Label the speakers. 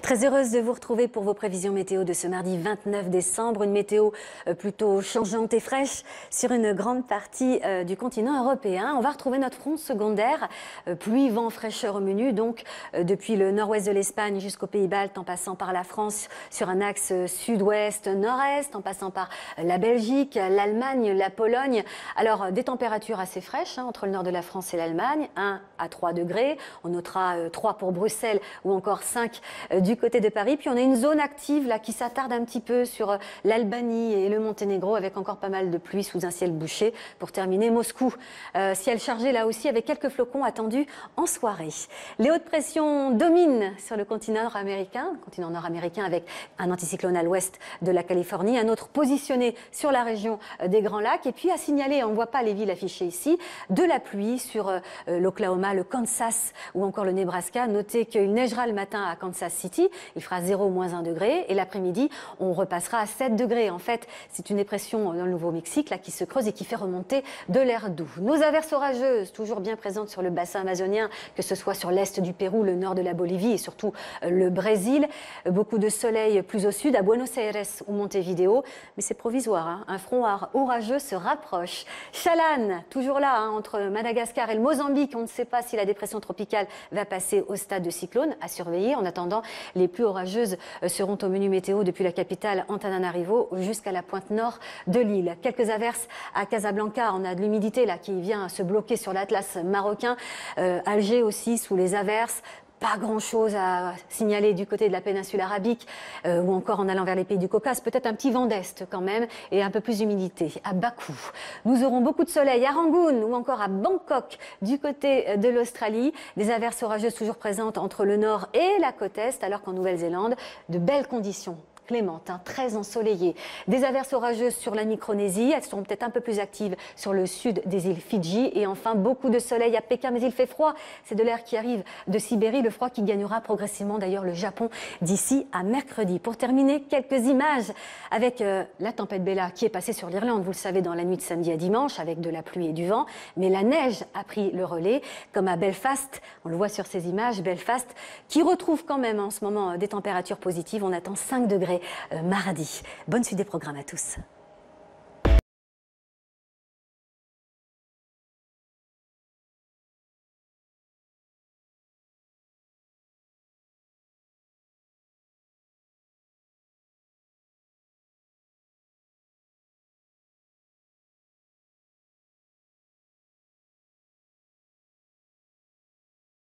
Speaker 1: Très heureuse de vous retrouver pour vos prévisions météo de ce mardi 29 décembre. Une météo plutôt changeante et fraîche sur une grande partie du continent européen. On va retrouver notre front secondaire, pluie, vent, fraîcheur au menu, donc depuis le nord-ouest de l'Espagne jusqu'aux Pays-Baltes, en passant par la France sur un axe sud-ouest-nord-est, en passant par la Belgique, l'Allemagne, la Pologne. Alors des températures assez fraîches entre le nord de la France et l'Allemagne, 1 à 3 degrés. On notera 3 pour Bruxelles ou encore 5 du côté de Paris. Puis on a une zone active là qui s'attarde un petit peu sur l'Albanie et le Monténégro avec encore pas mal de pluie sous un ciel bouché. Pour terminer, Moscou, ciel chargé là aussi avec quelques flocons attendus en soirée. Les hautes pressions dominent sur le continent nord-américain avec un anticyclone à l'ouest de la Californie, un autre positionné sur la région des Grands Lacs. Et puis à signaler, on ne voit pas les villes affichées ici, de la pluie sur l'Oklahoma, le Kansas ou encore le Nebraska. Notez qu'il neigera le matin à Kansas City, il fera 0 ou moins 1 degré et l'après-midi on repassera à 7 degrés. En fait, c'est une dépression dans le Nouveau-Mexique là qui se creuse et qui fait remonter de l'air doux. Nos averses orageuses, toujours bien présentes sur le bassin amazonien, que ce soit sur l'est du Pérou, le nord de la Bolivie et surtout le Brésil. Beaucoup de soleil plus au sud, à Buenos Aires ou Montevideo, mais c'est provisoire. Un front orageux se rapproche. Chalanne, toujours là, entre Madagascar et le Mozambique. On ne sait pas si la dépression tropicale va passer au stade de cyclone, à surveiller. En attendant, les plus orageuses seront au menu météo depuis la capitale Antananarivo jusqu'à la pointe nord de l'île. Quelques averses à Casablanca. On a de l'humidité là qui vient se bloquer sur l'Atlas marocain. Alger aussi sous les averses. Pas grand-chose à signaler du côté de la péninsule arabique ou encore en allant vers les pays du Caucase. Peut-être un petit vent d'est quand même et un peu plus d'humidité. À Bakou, nous aurons beaucoup de soleil. À Rangoon ou encore à Bangkok du côté de l'Australie. Des averses orageuses toujours présentes entre le nord et la côte est, alors qu'en Nouvelle-Zélande, de belles conditions clémente, très ensoleillée. Des averses orageuses sur la Micronésie, elles seront peut-être un peu plus actives sur le sud des îles Fidji. Et enfin, beaucoup de soleil à Pékin, mais il fait froid. C'est de l'air qui arrive de Sibérie, le froid qui gagnera progressivement d'ailleurs le Japon d'ici à mercredi. Pour terminer, quelques images avec la tempête Bella qui est passée sur l'Irlande, vous le savez, dans la nuit de samedi à dimanche, avec de la pluie et du vent. Mais la neige a pris le relais, comme à Belfast, on le voit sur ces images, Belfast, qui retrouve quand même en ce moment des températures positives. On attend 5 degrés mardi. Bonne suite des programmes à tous.